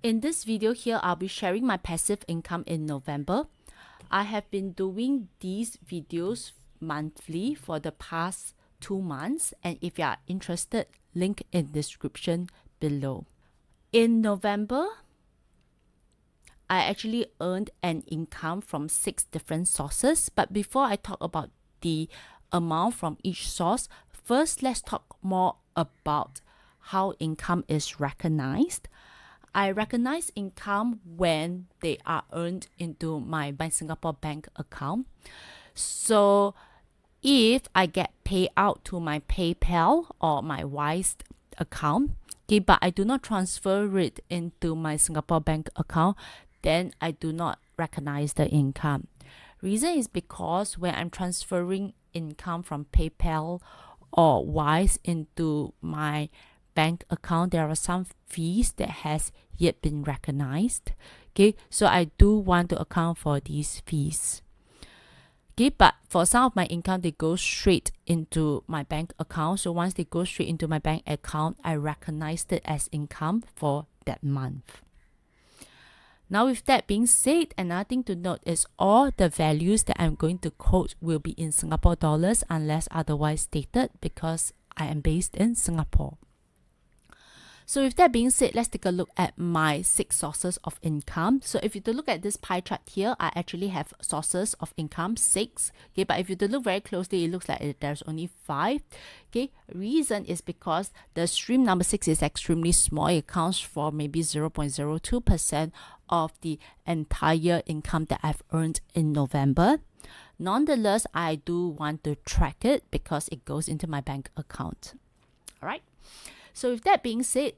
In this video here, I'll be sharing my passive income in November. I have been doing these videos monthly for the past 2 months, and if you are interested, link in description below. In November, I actually earned an income from 6 different sources, but before I talk about the amount from each source, first let's talk more about how income is recognized. I recognize income when they are earned into my Singapore bank account. So if I get paid out to my PayPal or my Wise account, okay, but I do not transfer it into my Singapore bank account, then I do not recognize the income. Reason is because when I'm transferring income from PayPal or Wise into my bank account, there are some fees that has yet been recognized. Okay, so I do want to account for these fees. Okay, but for some of my income, they go straight into my bank account. So once they go straight into my bank account, I recognized it as income for that month. Now, with that being said, another thing to note is all the values that I'm going to quote will be in Singapore dollars unless otherwise stated, because I am based in Singapore. So with that being said, let's take a look at my 6 sources of income. So if you look at this pie chart here, I actually have sources of income 6. Okay, but if you look very closely, it looks like there's only 5. Okay, reason is because the stream number 6 is extremely small. It accounts for maybe 0.02% of the entire income that I've earned in November. Nonetheless, I do want to track it because it goes into my bank account. All right. So with that being said,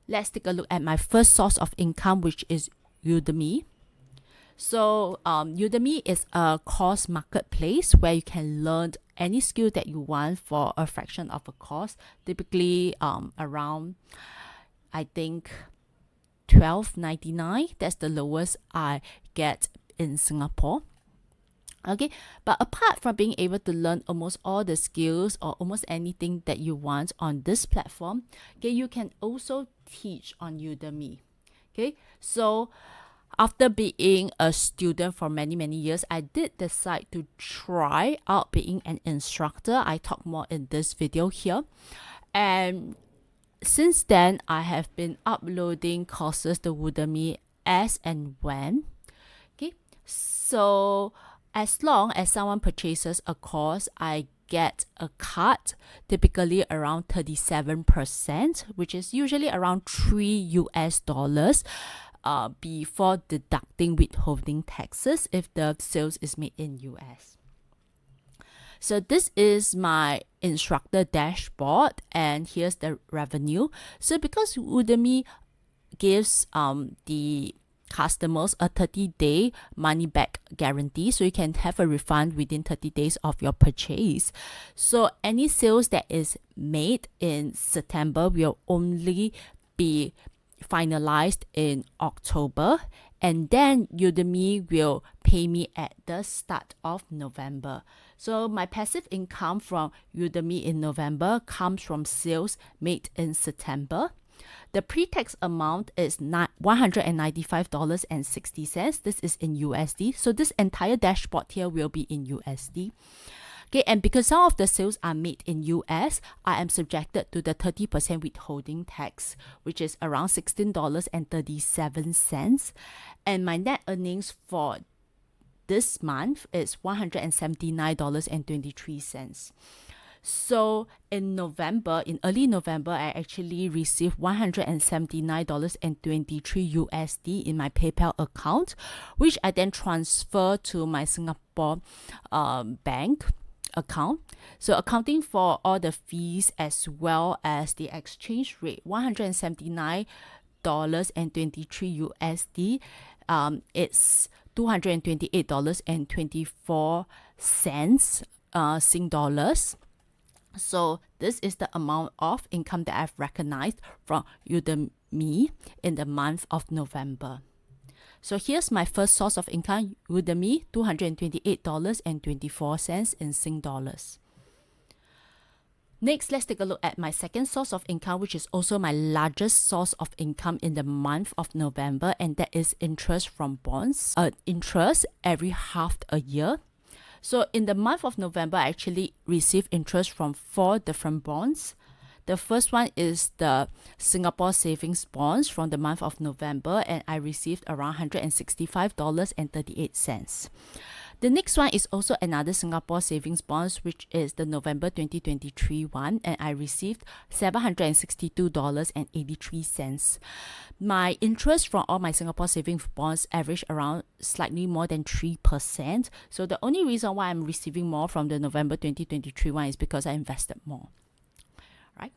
let's take a look at my first source of income, which is Udemy. So Udemy is a course marketplace where you can learn any skill that you want for a fraction of a cost, typically around, I think, $12.99. That's the lowest I get in Singapore. Okay, but apart from being able to learn almost all the skills or almost anything that you want on this platform, okay, you can also teach on Udemy. Okay, so after being a student for many years, I did decide to try out being an instructor. I talk more in this video here, and since then I have been uploading courses to Udemy as and when. Okay, so as long as someone purchases a course, I get a cut, typically around 37%, which is usually around $3 before deducting withholding taxes if the sales is made in US. So this is my instructor dashboard, and here's the revenue. So because Udemy gives the customers a 30-day money back guarantee, so you can have a refund within 30 days of your purchase. So any sales that is made in September will only be finalized in October, and then Udemy will pay me at the start of November. So my passive income from Udemy in November comes from sales made in September. The pre-tax amount is $195.60. This is in USD. So this entire dashboard here will be in USD. Okay, and because some of the sales are made in US, I am subjected to the 30% withholding tax, which is around $16.37. And my net earnings for this month is $179.23. So in early November, I actually received $179.23 USD in my PayPal account, which I then transfer to my Singapore bank account. So accounting for all the fees as well as the exchange rate, $179.23 USD, it's $228.24 Sing dollars. So this is the amount of income that I've recognized from Udemy in the month of November. So here's my first source of income, Udemy, $228.24 in Sing dollars. Next, let's take a look at my second source of income, which is also my largest source of income in the month of November, and that is interest from bonds. Interest every half a year. So in the month of November, I actually received interest from 4 different bonds. The first one is the Singapore Savings Bonds from the month of November, and I received around $165.38. The next one is also another Singapore Savings Bonds, which is the November 2023 one, and I received $762.83. My interest from all my Singapore Savings Bonds average around slightly more than 3%. So the only reason why I'm receiving more from the November 2023 one is because I invested more. Right?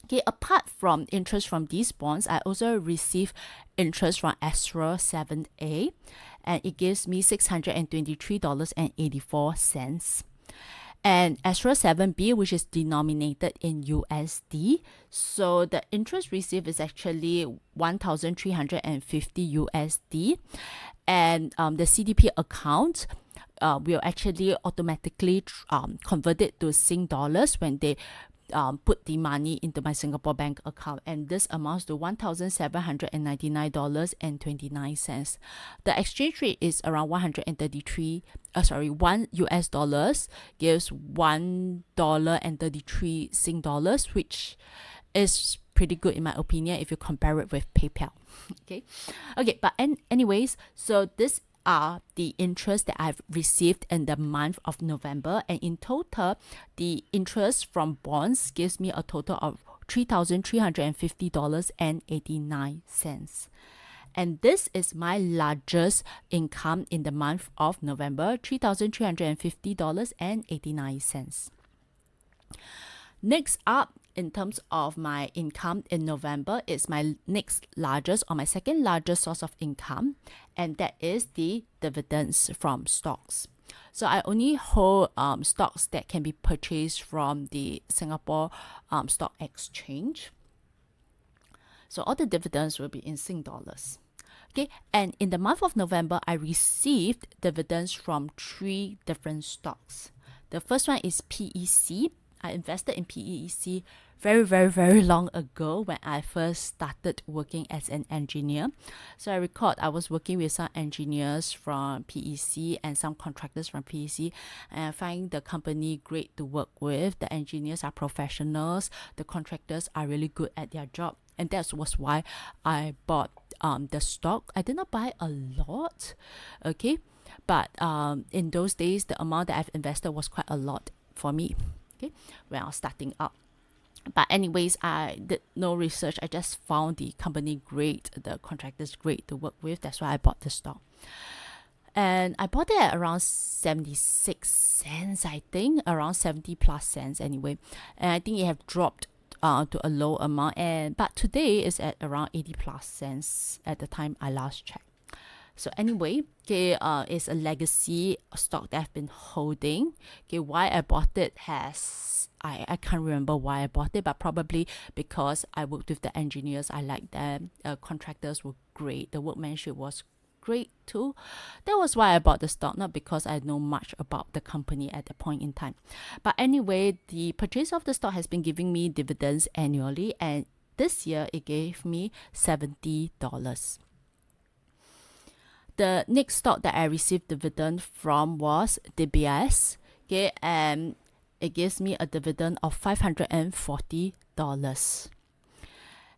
Okay, apart from interest from these bonds, I also receive interest from Astra 7A, and it gives me $623.84. And Astra 7B, which is denominated in USD, so the interest received is actually 1,350 USD, and the CDP account will actually automatically convert it to Sing dollars when they put the money into my Singapore bank account, and this amounts to $1,799.29. The exchange rate is around 1 US dollars gives $1.33 Sing dollars, which is pretty good in my opinion if you compare it with PayPal. Okay, but anyways, so this are the interest that I've received in the month of November, and in total the interest from bonds gives me a total of $3,350.89. And this is my largest income in the month of November, $3,350.89. Next up, in terms of my income in November, is my next largest or my second largest source of income, and that is the dividends from stocks. So I only hold stocks that can be purchased from the Singapore Stock Exchange. So all the dividends will be in Sing dollars. Okay, and in the month of November, I received dividends from 3 different stocks. The first one is PEC. I invested in PEC very long ago when I first started working as an engineer. So I recall I was working with some engineers from PEC and some contractors from PEC, and I find the company great to work with. The engineers are professionals, the contractors are really good at their job, and that was why I bought the stock. I did not buy a lot, okay, but in those days the amount that I've invested was quite a lot for me, when I was starting up. But anyways, I did no research. I just found the company great, the contractors great to work with. That's why I bought the stock. And I bought it at around 76 cents, I think, around 70 plus cents anyway. And I think it have dropped to a low amount, but today is at around 80 plus cents at the time I last checked. So anyway, okay, it's a legacy stock that I've been holding. Okay, why I bought it I can't remember why I bought it, but probably because I worked with the engineers. I like them. Contractors were great. The workmanship was great too. That was why I bought the stock, not because I know much about the company at that point in time. But anyway, the purchase of the stock has been giving me dividends annually, and this year it gave me $70. The next stock that I received dividend from was DBS, okay, and it gives me a dividend of $540.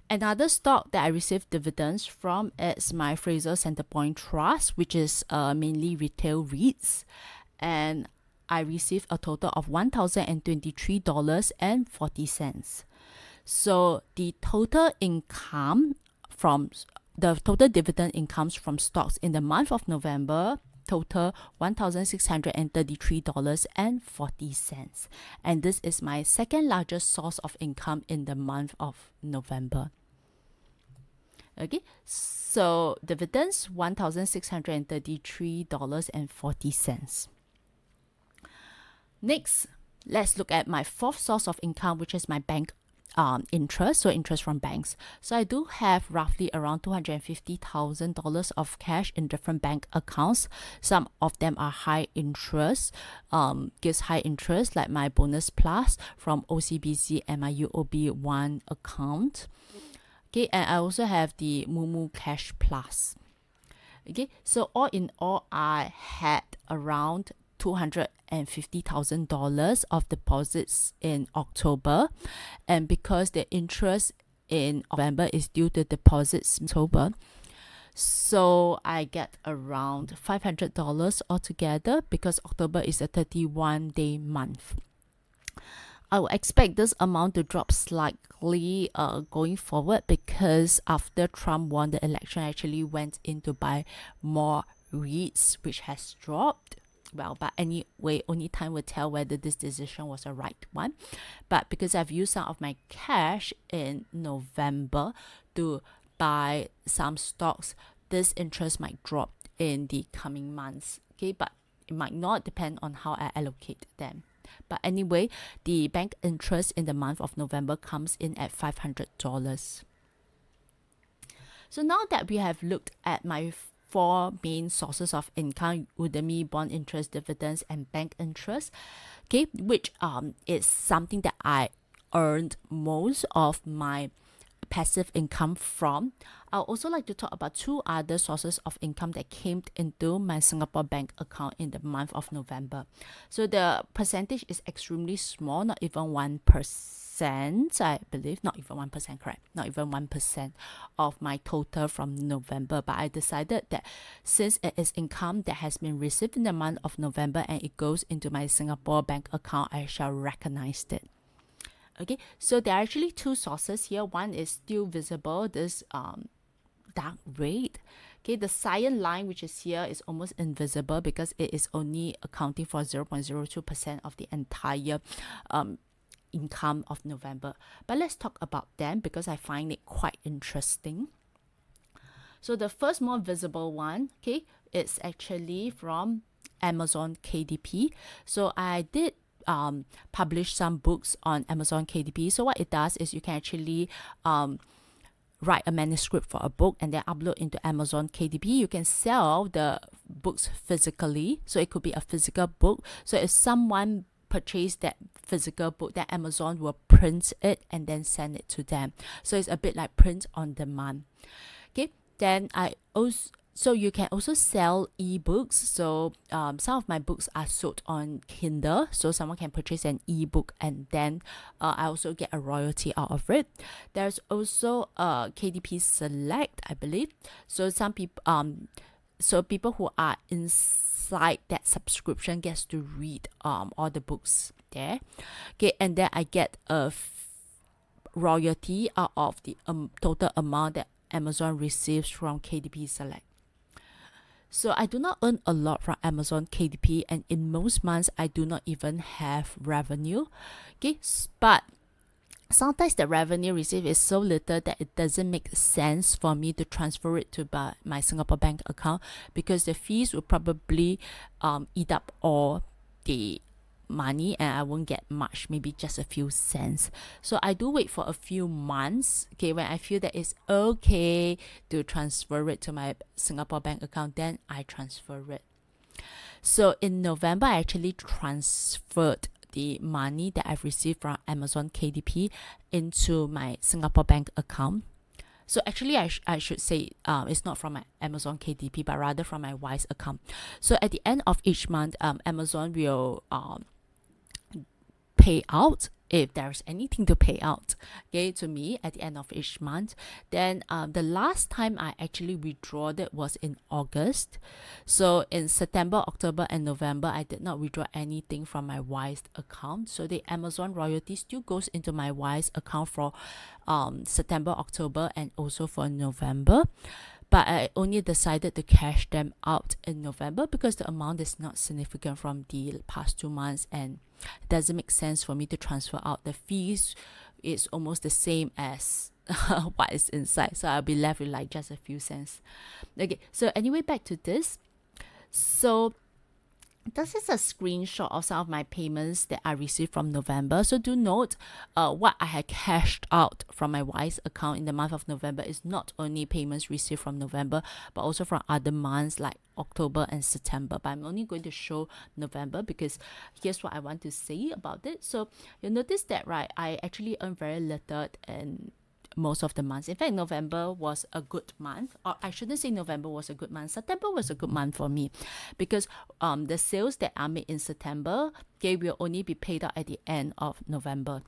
Another stock that I received dividends from is my Fraser Centrepoint Trust, which is mainly retail REITs, and I received a total of $1,023.40. So the total income from the total dividend incomes from stocks in the month of November total $1,633.40, and this is my second largest source of income in the month of November. Okay, so dividends $1,633.40. Next, let's look at my fourth source of income, which is my bank interest, so interest from banks. So I do have roughly around $250,000 of cash in different bank accounts. Some of them are high interest, gives high interest, like my Bonus Plus from OCBC and my UOB One account. Okay, and I also have the Mumu Cash Plus. Okay, so all in all, I had around $250,000 of deposits in October, and because the interest in November is due to deposits in October, so I get around $500 altogether because October is a 31-day month. I would expect this amount to drop slightly going forward, because after Trump won the election, I actually went in to buy more REITs, which has dropped. Well, but anyway, only time will tell whether this decision was a right one. But because I've used some of my cash in November to buy some stocks, this interest might drop in the coming months. Okay, but it might not, depend on how I allocate them. But anyway, the bank interest in the month of November comes in at $500. So now that we have looked at my four main sources of income: Udemy, bond interest, dividends, and bank interest, okay, which is something that I earned most of my passive income from, I'd also like to talk about two other sources of income that came into my Singapore bank account in the month of November. So the percentage is extremely small, not even 1%, I believe, not even 1%, correct, not even 1% of my total from November. But I decided that since it is income that has been received in the month of November and it goes into my Singapore bank account, I shall recognize it. Okay, so there are actually two sources here. One is still visible, this dark red. Okay, the cyan line, which is here, is almost invisible because it is only accounting for 0.02% of the entire income of November. But let's talk about them because I find it quite interesting. So the first more visible one, okay, it's actually from Amazon KDP. So I did publish some books on Amazon KDP. So what it does is you can actually write a manuscript for a book and then upload into Amazon KDP. You can sell the books physically, so it could be a physical book. So if someone purchase that physical book, then Amazon will print it and then send it to them. So it's a bit like print on demand. Okay, then so you can also sell ebooks. So some of my books are sold on Kindle, so someone can purchase an ebook and then I also get a royalty out of it. There's also KDP Select, I believe. So some people, so people who are inside that subscription gets to read all the books there. Okay, and then I get a royalty out of the total amount that Amazon receives from KDP Select. So I do not earn a lot from Amazon KDP, and in most months I do not even have revenue. Okay, but sometimes the revenue received is so little that it doesn't make sense for me to transfer it to my Singapore bank account, because the fees will probably eat up all the money and I won't get much, maybe just a few cents. So I do wait for a few months, okay, when I feel that it's okay to transfer it to my Singapore bank account, then I transfer it. So in November, I actually transferred the money that I've received from Amazon KDP into my Singapore bank account. So actually, I should say it's not from my Amazon KDP, but rather from my Wise account. So at the end of each month, Amazon will pay out, if there's anything to pay out, okay, to me at the end of each month. Then the last time I actually withdraw it was in August. So in September, October, and November, I did not withdraw anything from my Wise account. So the Amazon royalty still goes into my Wise account for September, October, and also for November. But I only decided to cash them out in November because the amount is not significant from the past 2 months, and it doesn't make sense for me to transfer out. The fees is almost the same as what is inside, so I'll be left with like just a few cents. Okay, so anyway, back to this. So this is a screenshot of some of my payments that I received from November. So do note, what I had cashed out from my Wise account in the month of November is not only payments received from November, but also from other months like October and September. But I'm only going to show November because here's what I want to say about it. So you'll notice that, right, I actually earned very little and most of the months. In fact, November was a good month, or I shouldn't say November was a good month. September was a good month for me because the sales that I made in September, okay, will only be paid out at the end of November.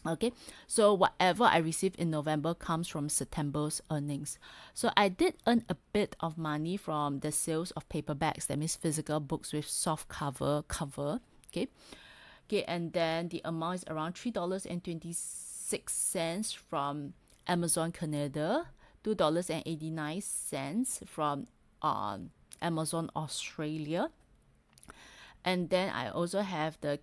Okay, so whatever I received in November comes from September's earnings. So I did earn a bit of money from the sales of paperbacks, that means physical books with soft cover. Okay, and then the amount is around $3.26 from Amazon Canada, $2.89 from Amazon Australia, and then I also have the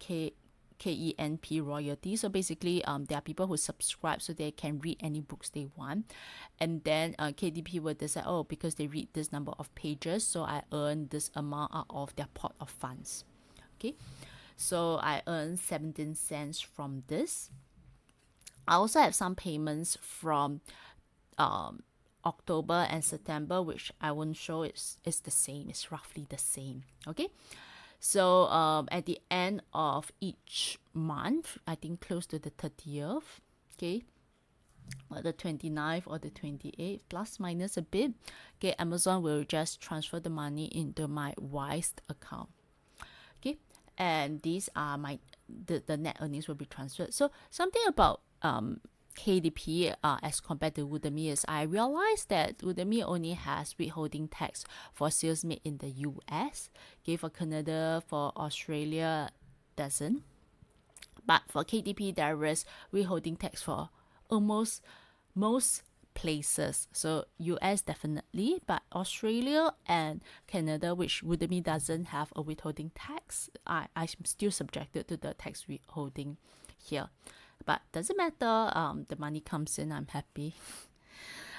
KENP royalty. So basically, there are people who subscribe so they can read any books they want, and then KDP will decide, oh, because they read this number of pages, so I earn this amount out of their pot of funds. Okay, so I earn 17 cents from this. I also have some payments from October and September, which I won't show. It's the same. It's roughly the same. Okay. So at the end of each month, I think close to the 30th, okay, or the 29th or the 28th, plus minus a bit, okay, Amazon will just transfer the money into my Wise account. Okay, and these are the net earnings will be transferred. So something about KDP as compared to Udemy is I realized that Udemy only has withholding tax for sales made in the US. Okay, for Canada, for Australia, doesn't. But for KDP, there is withholding tax for almost most places. So US definitely, but Australia and Canada, which Udemy doesn't have a withholding tax, I'm still subjected to the tax withholding here. But doesn't matter, the money comes in, I'm happy.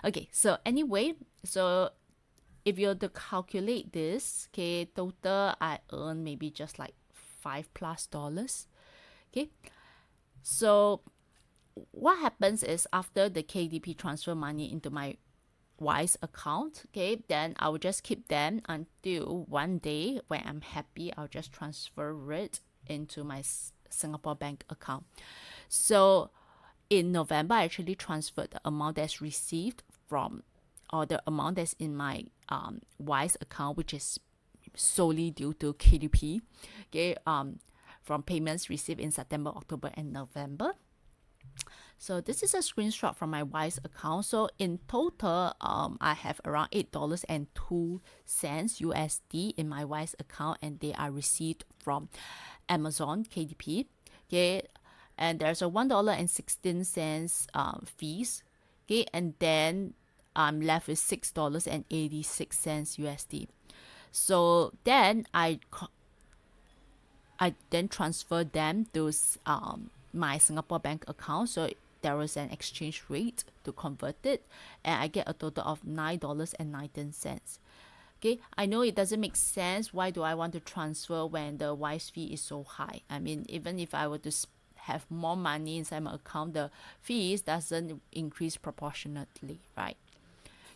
Okay, so anyway, so if you're to calculate this, okay, total I earn maybe just like $5+. Okay, so what happens is after the KDP transfer money into my Wise account, okay, then I will just keep them until one day when I'm happy, I'll just transfer it into my Singapore bank account. So in November, I actually transferred the amount that's received from, or the amount that's in my Wise account, which is solely due to KDP, okay, from payments received in September, October, and November. So this is a screenshot from my Wise account. So in total, I have around $8.02 USD in my Wise account, and they are received from Amazon KDP. Okay, and there's a $1.16 fees. Okay, and then I'm left with $6.86 USD. So then I then transfer them to my Singapore bank account. So there was an exchange rate to convert it, and I get a total of $9.19. Okay, I know it doesn't make sense. Why do I want to transfer when the Wise fee is so high? I mean, even if I were to have more money inside my account, the fees doesn't increase proportionately, right?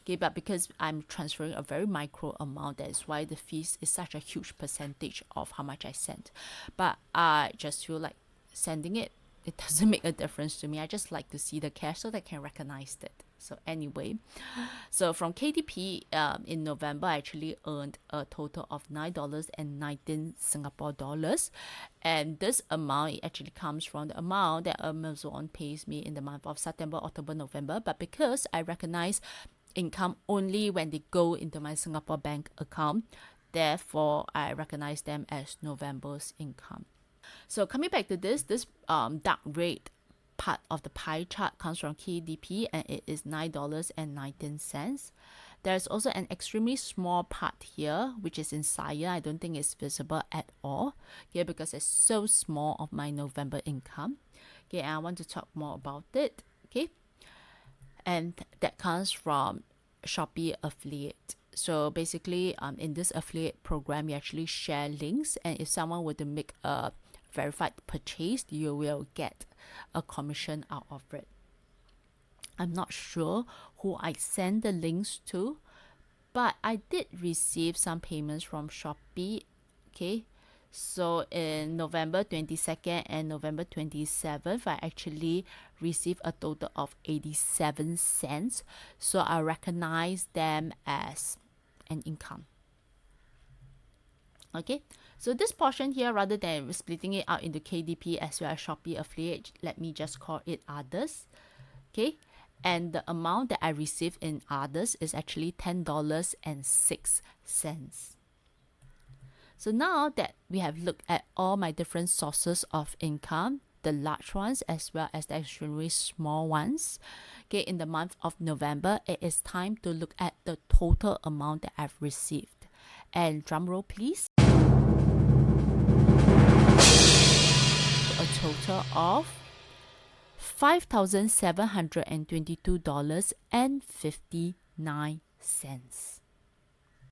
Okay, but because I'm transferring a very micro amount, that is why the fees is such a huge percentage of how much I sent. But I just feel like sending it doesn't make a difference to me. I just like to see the cash so that I can recognize it. So anyway, so from KDP in November, I actually earned a total of $9.19 Singapore dollars, and this amount actually comes from the amount that Amazon pays me in the month of September, October, November. But because I recognize income only when they go into my Singapore bank account, therefore I recognize them as November's income. So coming back to this dark red part of the pie chart comes from KDP, and it is $9.19. There's also an extremely small part here, which is in cyan. I don't think it's visible at all, okay, because it's so small of my November income. Okay, and I want to talk more about it, okay, and that comes from Shopee affiliate. So basically, in this affiliate program, you actually share links, and if someone were to make a verified purchase, you will get a commission out of it. I'm not sure who I send the links to, but I did receive some payments from Shopee. Okay, so in November 22nd and November 27th, I actually received a total of 87 cents. So I recognize them as an income. Okay, so this portion here, rather than splitting it out into KDP as well as Shopee affiliate, let me just call it others. Okay, and the amount that I received in others is actually $10.06. So now that we have looked at all my different sources of income, the large ones as well as the extremely small ones, okay, in the month of November, it is time to look at the total amount that I've received. And drum roll please. A total of $5,722.59.